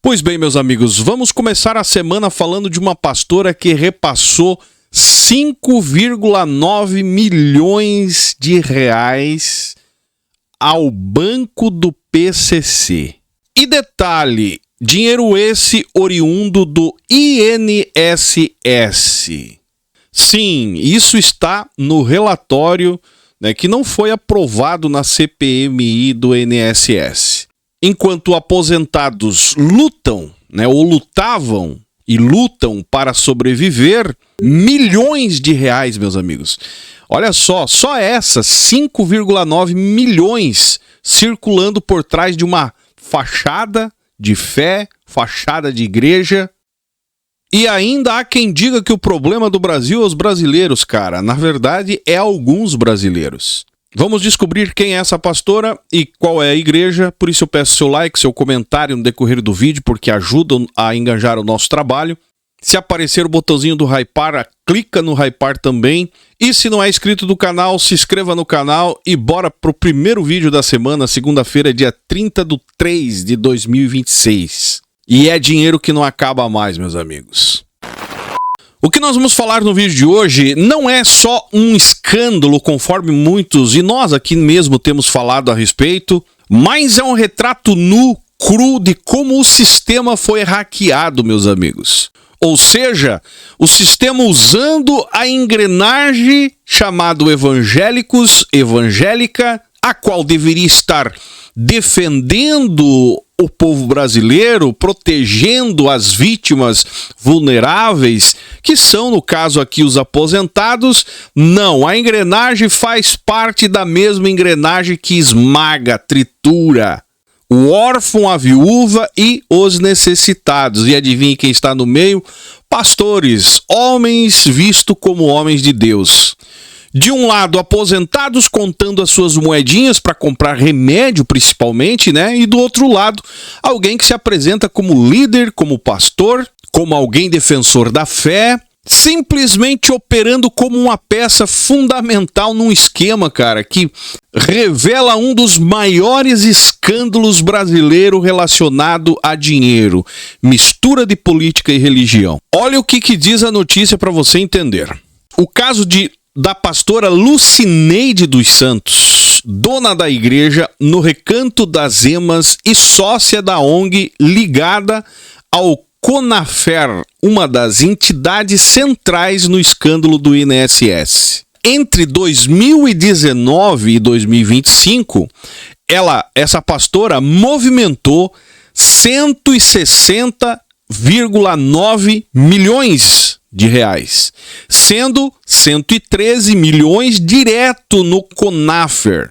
Pois bem, meus amigos, vamos começar a semana falando de uma pastora que repassou 5,9 milhões de reais ao banco do PCC. E detalhe, dinheiro esse oriundo do INSS. Sim, isso está no relatório, que não foi aprovado na CPMI do INSS. Enquanto aposentados lutam, ou lutavam e lutam para sobreviver, milhões de reais, meus amigos. Olha só essas 5,9 milhões circulando por trás de uma fachada de fé, fachada de igreja. E ainda há quem diga que o problema do Brasil é os brasileiros, cara. Na verdade, é alguns brasileiros. Vamos descobrir quem é essa pastora e qual é a igreja. Por isso eu peço seu like, seu comentário no decorrer do vídeo, porque ajudam a engajar o nosso trabalho. Se aparecer o botãozinho do Hypar, clica no Hypar também. E se não é inscrito do canal, se inscreva no canal e bora pro primeiro vídeo da semana, segunda-feira, dia 30/3/2026. E é dinheiro que não acaba mais, meus amigos. O que nós vamos falar no vídeo de hoje não é só um escândalo, conforme muitos e nós aqui mesmo temos falado a respeito, mas é um retrato nu, cru de como o sistema foi hackeado, meus amigos. Ou seja, o sistema usando a engrenagem chamado evangélicos, evangélica, a qual deveria estar defendendo o povo brasileiro, protegendo as vítimas vulneráveis, que são, no caso aqui, os aposentados. Não, a engrenagem faz parte da mesma engrenagem que esmaga, tritura o órfão, a viúva e os necessitados. E adivinhe quem está no meio? Pastores, homens vistos como homens de Deus. De um lado, aposentados contando as suas moedinhas para comprar remédio, principalmente, E do outro lado, alguém que se apresenta como líder, como pastor, como alguém defensor da fé, simplesmente operando como uma peça fundamental num esquema, cara, que revela um dos maiores escândalos brasileiros relacionado a dinheiro, mistura de política e religião. Olha o que diz a notícia para você entender. O caso da pastora Lucineide dos Santos, dona da igreja no Recanto das Emas e sócia da ONG ligada ao Conafer, uma das entidades centrais no escândalo do INSS. Entre 2019 e 2025, essa pastora movimentou 160,9 milhões de reais, sendo 113 milhões direto no Conafer.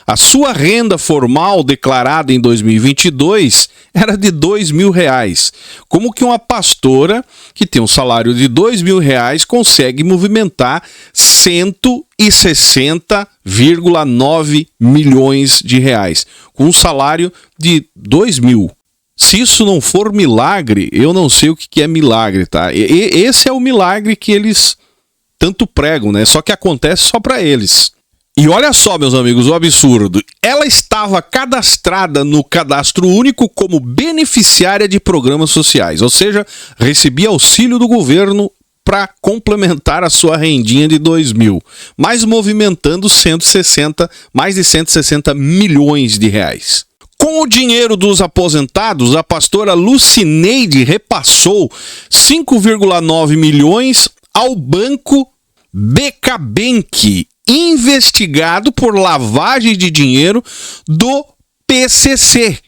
A sua renda formal declarada em 2022 era de R$2.000. Como que uma pastora que tem um salário de R$2.000 consegue movimentar 160,9 milhões de reais com um salário de R$2.000? Se isso não for milagre, eu não sei o que é milagre, tá? Esse é o milagre que eles tanto pregam, Só que acontece só para eles. E olha só, meus amigos, o absurdo. Ela estava cadastrada no Cadastro Único como beneficiária de programas sociais, ou seja, recebia auxílio do governo para complementar a sua rendinha de R$2.000, mas movimentando mais de 160 milhões de reais. Com o dinheiro dos aposentados, a pastora Lucineide repassou 5,9 milhões ao banco BK Bank, investigado por lavagem de dinheiro do PCC.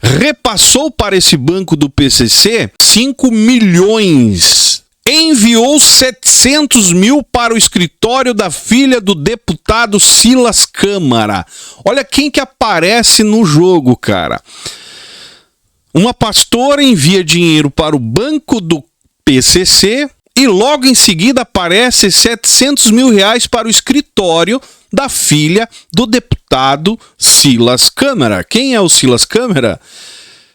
Repassou para esse banco do PCC 5 milhões. Enviou 700 mil para o escritório da filha do deputado Silas Câmara. Olha quem que aparece no jogo, cara. Uma pastora envia dinheiro para o banco do PCC e logo em seguida aparece 700 mil reais para o escritório da filha do deputado Silas Câmara. Quem é o Silas Câmara?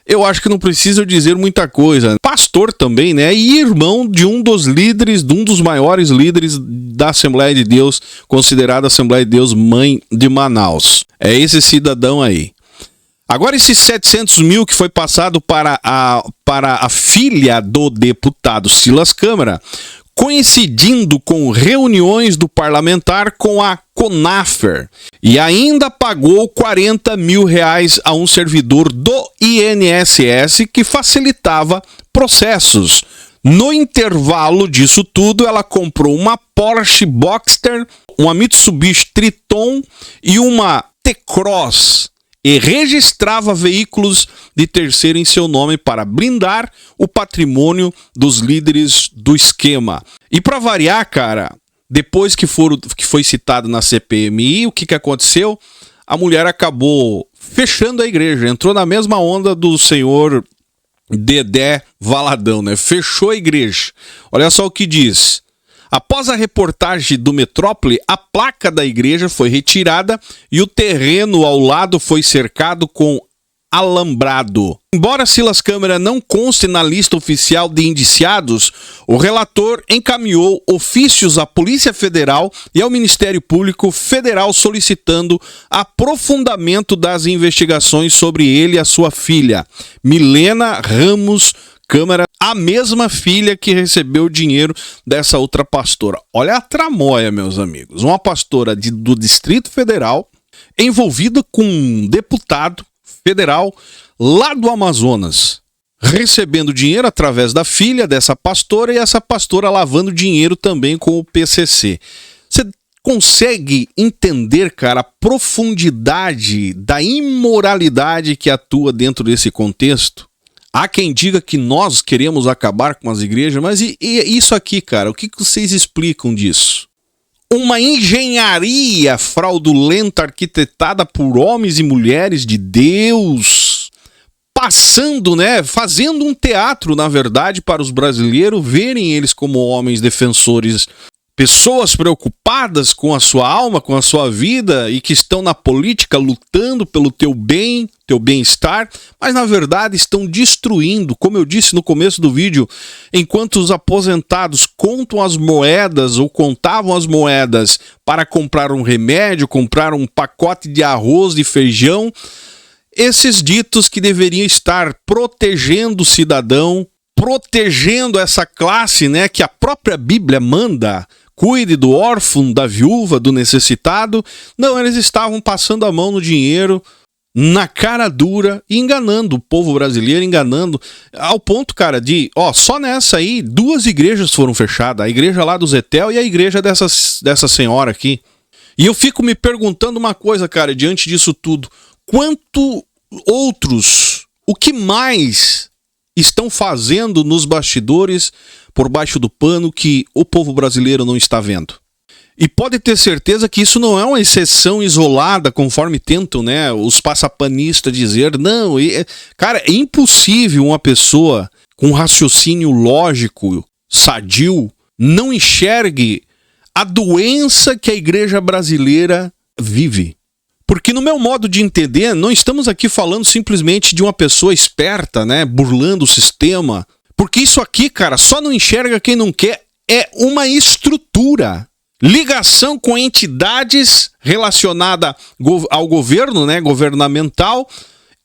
Eu acho que não preciso dizer muita coisa. Pastor também, E irmão de um dos líderes, de um dos maiores líderes da Assembleia de Deus, considerada Assembleia de Deus Mãe de Manaus. É esse cidadão aí. Agora esses 700 mil que foi passado para a filha do deputado Silas Câmara, coincidindo com reuniões do parlamentar com a CONAFER, e ainda pagou 40 mil reais a um servidor do INSS que facilitava processos. No intervalo disso tudo, ela comprou uma Porsche Boxster, uma Mitsubishi Triton e uma T-Cross, e registrava veículos de terceiro em seu nome para blindar o patrimônio dos líderes do esquema. E para variar, cara, depois que foi citado na CPMI, o que aconteceu? A mulher acabou fechando a igreja, entrou na mesma onda do senhor Dedé Valadão, né? Fechou a igreja. Olha só o que diz. Após a reportagem do Metrópole, a placa da igreja foi retirada e o terreno ao lado foi cercado com alambrado. Embora Silas Câmara não conste na lista oficial de indiciados, o relator encaminhou ofícios à Polícia Federal e ao Ministério Público Federal solicitando aprofundamento das investigações sobre ele e a sua filha, Milena Ramos Câmara, a mesma filha que recebeu o dinheiro dessa outra pastora. Olha a tramóia, meus amigos. Uma pastora do Distrito Federal envolvida com um deputado federal lá do Amazonas, recebendo dinheiro através da filha dessa pastora e essa pastora lavando dinheiro também com o PCC. Você consegue entender, cara, a profundidade da imoralidade que atua dentro desse contexto? Há quem diga que nós queremos acabar com as igrejas, mas e isso aqui, cara, o que vocês explicam disso? Uma engenharia fraudulenta arquitetada por homens e mulheres de Deus, passando, né, fazendo um teatro, na verdade, para os brasileiros verem eles como homens defensores, pessoas preocupadas com a sua alma, com a sua vida e que estão na política lutando pelo teu bem, teu bem-estar, mas na verdade estão destruindo, como eu disse no começo do vídeo, enquanto os aposentados contam as moedas ou contavam as moedas para comprar um remédio, comprar um pacote de arroz, de feijão, esses ditos que deveriam estar protegendo o cidadão, protegendo essa classe, né, que a própria Bíblia manda, cuide do órfão, da viúva, do necessitado. Não, eles estavam passando a mão no dinheiro, na cara dura, e enganando o povo brasileiro, enganando, ao ponto, cara, de, só nessa aí, 2 igrejas foram fechadas, a igreja lá do Zetel e a igreja dessa senhora aqui. E eu fico me perguntando uma coisa, cara, diante disso tudo, o que mais estão fazendo nos bastidores, por baixo do pano, que o povo brasileiro não está vendo? E pode ter certeza que isso não é uma exceção isolada, conforme tentam, né, os passapanistas dizer. Não, cara, é impossível uma pessoa com raciocínio lógico, sadio, não enxergue a doença que a igreja brasileira vive. Porque no meu modo de entender, não estamos aqui falando simplesmente de uma pessoa esperta, né, burlando o sistema. Porque isso aqui, cara, só não enxerga quem não quer. É uma estrutura. Ligação com entidades relacionadas ao governo, né, governamental,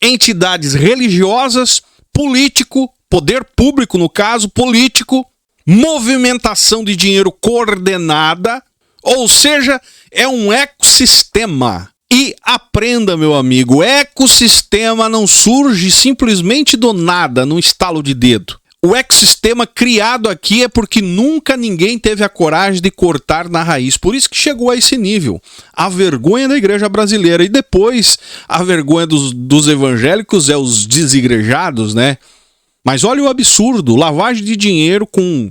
entidades religiosas, político, poder público no caso, político, movimentação de dinheiro coordenada, ou seja, é um ecossistema. E aprenda, meu amigo, ecossistema não surge simplesmente do nada, num estalo de dedo. O ecossistema criado aqui é porque nunca ninguém teve a coragem de cortar na raiz. Por isso que chegou a esse nível. A vergonha da igreja brasileira. E depois, a vergonha dos evangélicos é os desigrejados, né? Mas olha o absurdo. Lavagem de dinheiro com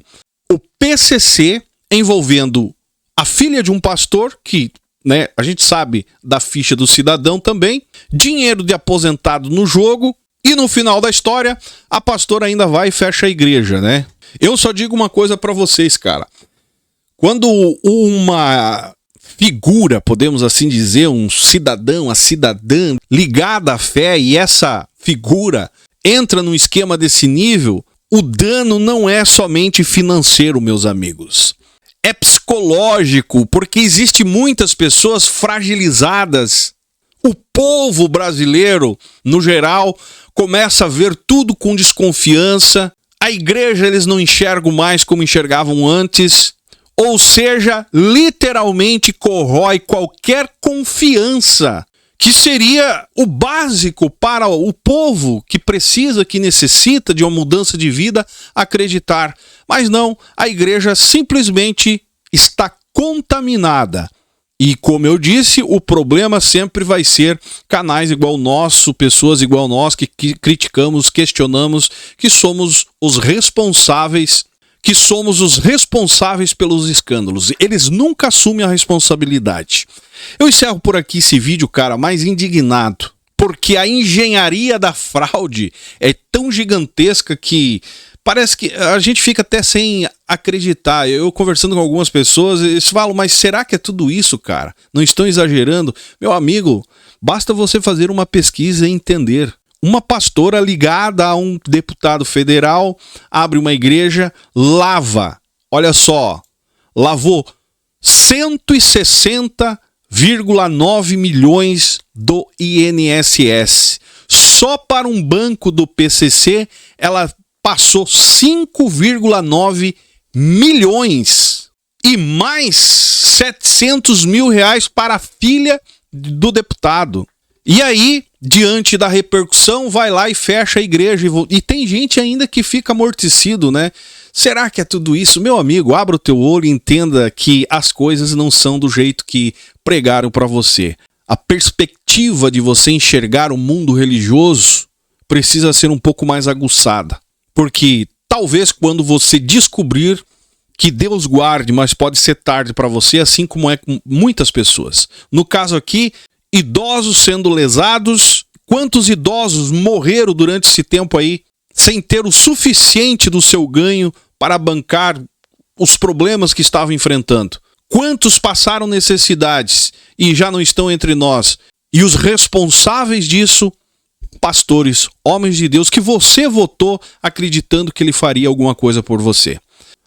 o PCC envolvendo a filha de um pastor, que, né, a gente sabe da ficha do cidadão também. Dinheiro de aposentado no jogo. E no final da história, a pastora ainda vai e fecha a igreja, né? Eu só digo uma coisa pra vocês, cara. Quando uma figura, podemos assim dizer, um cidadão, a cidadã ligada à fé, e essa figura entra num esquema desse nível, o dano não é somente financeiro, meus amigos. É psicológico, porque existe muitas pessoas fragilizadas O povo brasileiro, no geral, começa a ver tudo com desconfiança. A igreja eles não enxergam mais como enxergavam antes. Ou seja, literalmente corrói qualquer confiança, que seria o básico para o povo que precisa, que necessita de uma mudança de vida, acreditar. Mas não, a igreja simplesmente está contaminada. E como eu disse, o problema sempre vai ser canais igual o nosso, pessoas igual nós que criticamos, questionamos, que somos os responsáveis pelos escândalos. Eles nunca assumem a responsabilidade. Eu encerro por aqui esse vídeo, cara, mais indignado, porque a engenharia da fraude é tão gigantesca que parece que a gente fica até sem acreditar. Eu conversando com algumas pessoas, eles falam, mas será que é tudo isso, cara? Não estão exagerando? Meu amigo, basta você fazer uma pesquisa e entender. Uma pastora ligada a um deputado federal abre uma igreja, olha só, lavou 160,9 milhões do INSS. Só para um banco do PCC, ela passou 5,9 milhões e mais 700 mil reais para a filha do deputado. E aí, diante da repercussão, vai lá e fecha a igreja. E tem gente ainda que fica amortecido, né? Será que é tudo isso? Meu amigo, abra o teu olho e entenda que as coisas não são do jeito que pregaram para você. A perspectiva de você enxergar o mundo religioso precisa ser um pouco mais aguçada. Porque talvez quando você descobrir, que Deus guarde, mas pode ser tarde para você, assim como é com muitas pessoas. No caso aqui, idosos sendo lesados. Quantos idosos morreram durante esse tempo aí sem ter o suficiente do seu ganho para bancar os problemas que estavam enfrentando? Quantos passaram necessidades e já não estão entre nós? E os responsáveis disso, pastores, homens de Deus, que você votou acreditando que ele faria alguma coisa por você.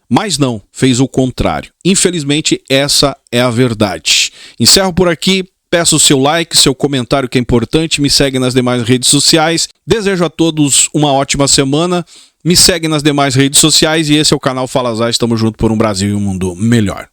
Mas não, fez o contrário. Infelizmente, essa é a verdade. Encerro por aqui. Peço o seu like, seu comentário que é importante. Me segue nas demais redes sociais. Desejo a todos uma ótima semana. Me segue nas demais redes sociais. E esse é o canal Fala Zaz. Estamos juntos por um Brasil e um mundo melhor.